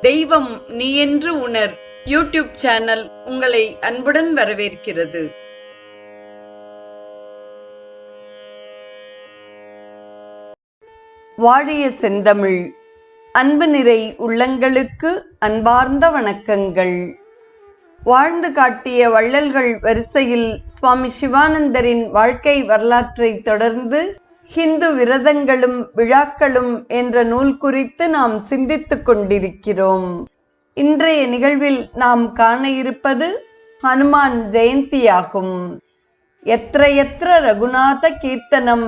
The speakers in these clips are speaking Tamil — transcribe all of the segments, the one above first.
தெய்வம் நீ என்று உணர் யூடியூப் சேனல் உங்களை அன்புடன் வரவேற்கிறது. வாழிய செந்தமிழ் அன்பு நிறை உள்ளங்களுக்கு அன்பார்ந்த வணக்கங்கள். வாழ்ந்து காட்டிய வள்ளல்கள் வரிசையில் சுவாமி சிவானந்தரின் வாழ்க்கை வரலாற்றை தொடர்ந்து ஹிந்து விரதங்களும் விழாக்களும் என்ற நூல் குறித்து நாம் சிந்தித்துக் கொண்டிருக்கிறோம். இன்றைய நிகழ்வில் நாம் காண இருப்பது ஹனுமான் ஜெயந்தியாகும். எத்ர எத்ர ரகுநாத கீர்த்தனம்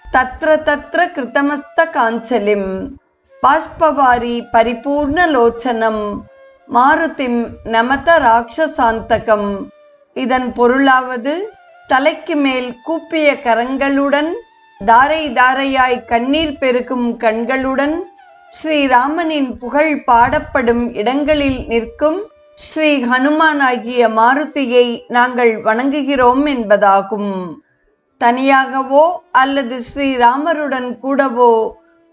தத்ர தத்ர கிருதமஸ்த காஞ்சலிம் பாஷ்பவாரி பரிபூர்ண லோச்சனம் மாருதிம் நமத ராட்சசாந்தகம். இதன் பொருளாவது, தலைக்கு மேல் கூப்பிய கரங்களுடன் தாரை தாரையாய் கண்ணீர் பெருகும் கண்களுடன் ஸ்ரீராமனின் புகழ் பாடப்படும் இடங்களில் நிற்கும் ஸ்ரீ ஹனுமானாகிய மாருதியை நாங்கள் வணங்குகிறோம் என்பதாகும். தனியாகவோ அல்லது ஸ்ரீராமருடன் கூடவோ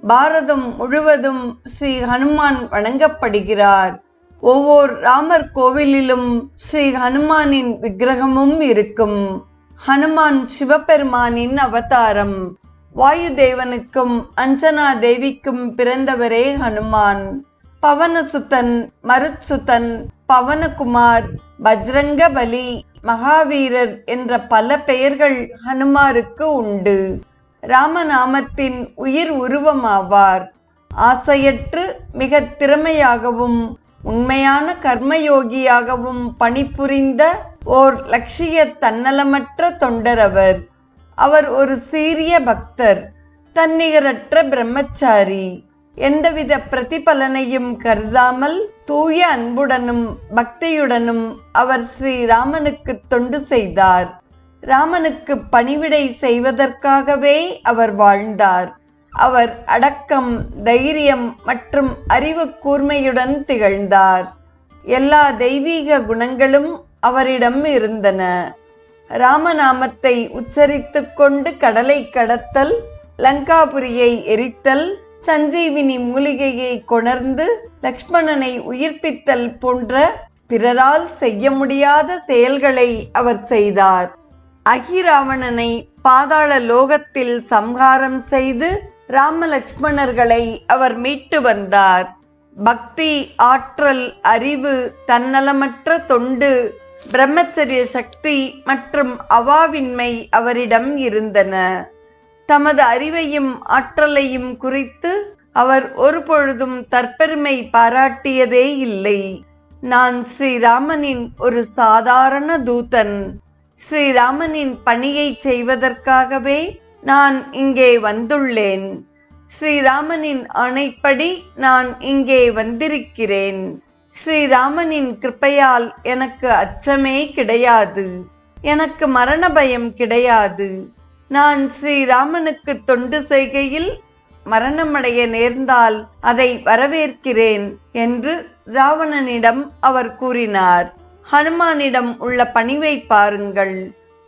பாரதம் முழுவதும் ஸ்ரீ ஹனுமான் வணங்கப்படுகிறார். ஒவ்வொரு ராமர் கோவிலிலும் ஸ்ரீ ஹனுமானின் விக்கிரகமும் இருக்கும். ஹனுமான் சிவபெருமானின் அவதாரம். வாயுதேவனுக்கும் அஞ்சனா தேவிக்கும் பிறந்தவரே ஹனுமான். பவனசுதன், மருத்சுதன், பவனகுமார், பஜ்ரங்கபலி, மகாவீரர் என்ற பல பெயர்கள் ஹனுமாருக்கு உண்டு. ராமநாமத்தின் உயிர் உருவமாவார். ஆசையற்று மிக திறமையாகவும் உண்மையான கர்மயோகியாகவும் பணிபுரிந்த ஓர் லட்சிய தன்னலமற்ற தொண்டரவர். அவர் ஒரு சீரிய பக்தர், தன்னிகரற்ற பிரம்மச்சாரி. எந்தவித பிரதிபலனையும் கருதாமல் தூய அன்புடனும் பக்தியுடனும் அவர் ஸ்ரீராமனுக்கு தொண்டு செய்தார். ராமனுக்கு பணிவிடை செய்வதற்காகவே அவர் வாழ்ந்தார். அவர் அடக்கம், தைரியம் மற்றும் அறிவு கூர்மையுடன் திகழ்ந்தார். எல்லா தெய்வீக குணங்களும் அவரிடம் இருந்தன. ராமநாமத்தை உச்சரித்து கொண்டு கடலை கடத்தல், லங்காபுரியை எரித்தல், சஞ்சீவினி மூலிகையை கொணர்ந்து லக்ஷ்மணனை உயிர்ப்பித்தல் போன்ற பிறரால் செய்ய முடியாத செயல்களை அவர் செய்தார். அகிராவணனை பாதாள லோகத்தில் சம்ஹாரம் செய்து ராம லக்ஷ்மணர்களை அவர் மீட்டு வந்தார். பக்தி, ஆற்றல், அறிவு, தன்னலமற்ற தொண்டு, பிரம்மச்சரிய சக்தி மற்றும் அவாவின்மை அவரிடம் இருந்தன. தமது அறிவையும் ஆற்றலையும் குறித்து அவர் ஒருபொழுதும் தற்பெருமை பாராட்டியதே இல்லை. நான் ஸ்ரீராமனின் ஒரு சாதாரண தூதன். ஸ்ரீராமனின் பணியை செய்வதற்காகவே நான் இங்கே வந்துள்ளேன். ஸ்ரீராமனின் ஆணைப்படி நான் இங்கே வந்திருக்கிறேன். ஸ்ரீராமனின் கிருபையால் எனக்கு அச்சமே கிடையாது. எனக்கு மரண பயம் கிடையாது. நான் ஸ்ரீராமனுக்கு தொண்டு செய்கையில் மரணமடைய நேர்ந்தால் அதை வரவேற்கிறேன் என்று ராவணனிடம் அவர் கூறினார். ஹனுமானிடம் உள்ள பணிவை பாருங்கள்.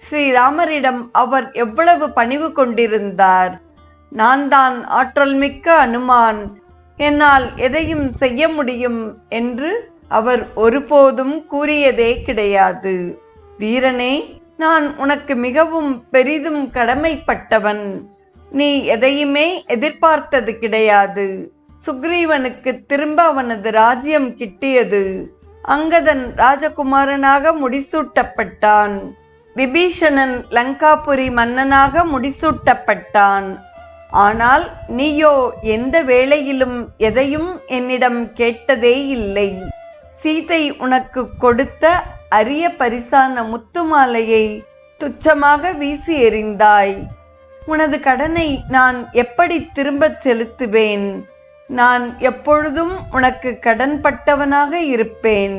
ஸ்ரீராமரிடம் அவர் எவ்வளவு பணிவு கொண்டிருந்தார். நான் தான் ஆற்றல் மிக்க அனுமான், என்னால் எதையும் செய்ய முடியும் என்று அவர் ஒருபோதும் கூறியதே கிடையாது. வீரனே, நான் உனக்கு மிகவும் பெரிதும் கடமைப்பட்டவன். நீ எதையுமே எதிர்பார்த்தது கிடையாது. சுக்ரீவனுக்கு திரும்ப அவனது ராஜ்யம் கிட்டியது. அங்கதன் ராஜகுமாரனாக முடிசூட்டப்பட்டான். விபீஷணன் லங்காபுரி மன்னனாக முடிசூட்டப்பட்டான். ஆனால் நீயோ எந்த வேளையிலும் எதையும் என்னிடம் கேட்டதே இல்லை. சீதை உனக்கு கொடுத்த அரிய பரிசான முத்துமாலையை துச்சமாக வீசி எறிந்தாய். உனது கடனை நான் எப்படி திரும்பச் செலுத்துவேன்? நான் எப்பொழுதும் உனக்கு கடன்பட்டவனாக இருப்பேன்.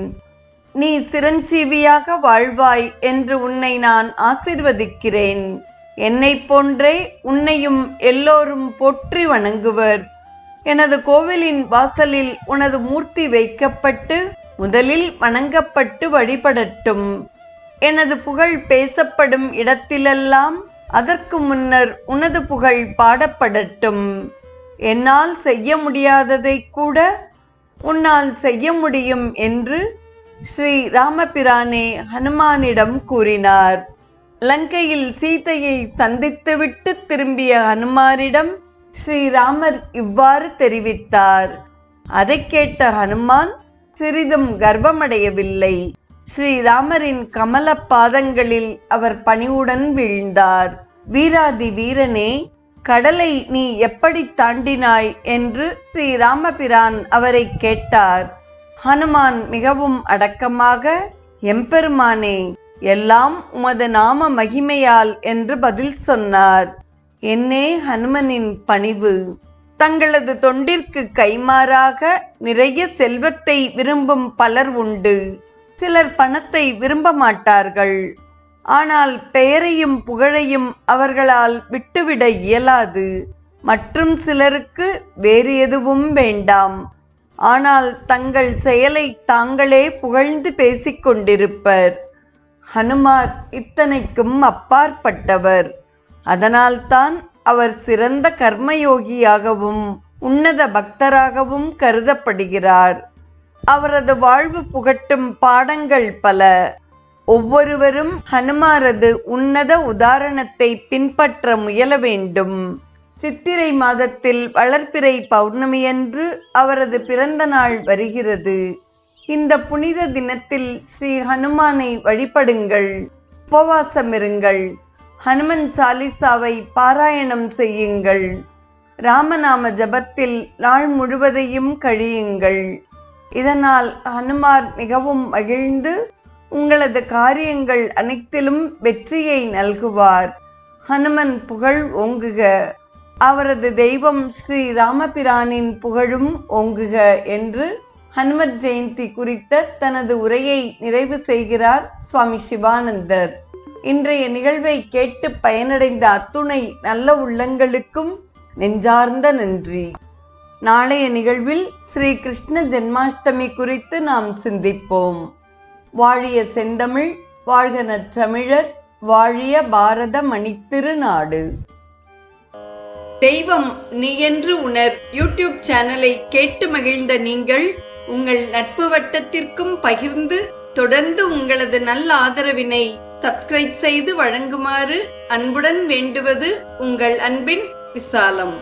நீ சிரஞ்சீவியாக வாழ்வாய் என்று உன்னை நான் ஆசீர்வதிக்கிறேன். என்னை போன்றே உன்னையும் எல்லோரும் போற்றி வணங்குவர். எனது கோவிலின் வாசலில் உனது மூர்த்தி வைக்கப்பட்டு முதலில் வணங்கப்பட்டு வழிபடட்டும். எனது புகழ் பேசப்படும் இடத்திலெல்லாம் அதற்கு முன்னர் உனது புகழ் பாடப்படட்டும். என்னால் செய்ய முடியாததை கூட உன்னால் செய்ய முடியும் என்று ஸ்ரீ ராமபிரானே ஹனுமானிடம் கூறினார். லங்கையில் சீதையை சந்தித்துவிட்டு திரும்பிய ஹனுமானிடம் ஸ்ரீராமர் இவ்வாறு தெரிவித்தார். அதை கேட்ட ஹனுமான் சிறிதும் கர்வமடையவில்லை. ஸ்ரீராமரின் கமல பாதங்களில் அவர் பணிவுடன் வீழ்ந்தார். வீராதி வீரனே, கடலை நீ எப்படி தாண்டினாய் என்று ஸ்ரீராமபிரான் அவரை கேட்டார். ஹனுமான் மிகவும் அடக்கமாக, எம்பெருமானே, எல்லாம் உமது நாம மகிமையால் என்று பதில் சொன்னார். என்னே ஹனுமனின் பணிவு. தங்களது தொண்டிற்கு கைமாறாக நிறைய செல்வத்தை விரும்பும் பலர் உண்டு. சிலர் பணத்தை விரும்ப மாட்டார்கள். ஆனால் பெயரையும் புகழையும் அவர்களால் விட்டுவிட இயலாது. மற்றும் சிலருக்கு வேறு எதுவும் வேண்டாம். ஆனால் தங்கள் செயலை தாங்களே புகழ்ந்து பேசிக்கொண்டிருப்பர். ஹனுமார் இத்தனைக்கும் அப்பாற்பட்டவர். அதனால்தான் அவர் சிறந்த கர்மயோகியாகவும் உன்னத பக்தராகவும் கருதப்படுகிறார். அவரது வாழ்வு புகட்டும் பாடங்கள் பல. ஒவ்வொருவரும் ஹனுமாரது உன்னத உதாரணத்தை பின்பற்ற முயல வேண்டும். சித்திரை மாதத்தில் வளர்பிறை பௌர்ணமியன்று அவரது பிறந்த நாள் வருகிறது. இந்த புனித தினத்தில் ஸ்ரீ ஹனுமானை வழிபடுங்கள், உபவாசமிருங்கள், ஹனுமன் சாலிசாவை பாராயணம் செய்யுங்கள், ராமநாம ஜபத்தில் நாள் முழுவதையும் கழியுங்கள். இதனால் ஹனுமார் மிகவும் மகிழ்ந்து உங்களது காரியங்கள் அனைத்திலும் வெற்றியை நல்குவார். ஹனுமன் புகழ் ஓங்குக, அவரது தெய்வம் ஸ்ரீ ராமபிரானின் புகழும் ஓங்குக என்று ஹனுமத் ஜெயந்தி குறித்த தனது உரையை நிறைவு செய்கிறார் சுவாமி சிவானந்தர். இன்றைய நிகழ்வை கேட்டு பயனடைந்த அத்துணை நல்ல உள்ளங்களுக்கும் நெஞ்சார்ந்த நன்றி. நாளைய நிகழ்வில் ஸ்ரீ கிருஷ்ண ஜென்மாஷ்டமி குறித்து நாம் சிந்திப்போம். வாழிய செந்தமிழ், வாழ்க நற்றமிழர், வாழிய பாரத மணித்திருநாடு. தெய்வம் நீ என்று உணர் யூடியூப் சேனலை கேட்டு மகிழ்ந்த நீங்கள் உங்கள் நட்பு வட்டத்திற்கும் பகிர்ந்து தொடர்ந்து உங்களது நல்ல ஆதரவினை சப்ஸ்கிரைப் செய்து வழங்குமாறு அன்புடன் வேண்டுவது உங்கள் அன்பின் விசாலம்.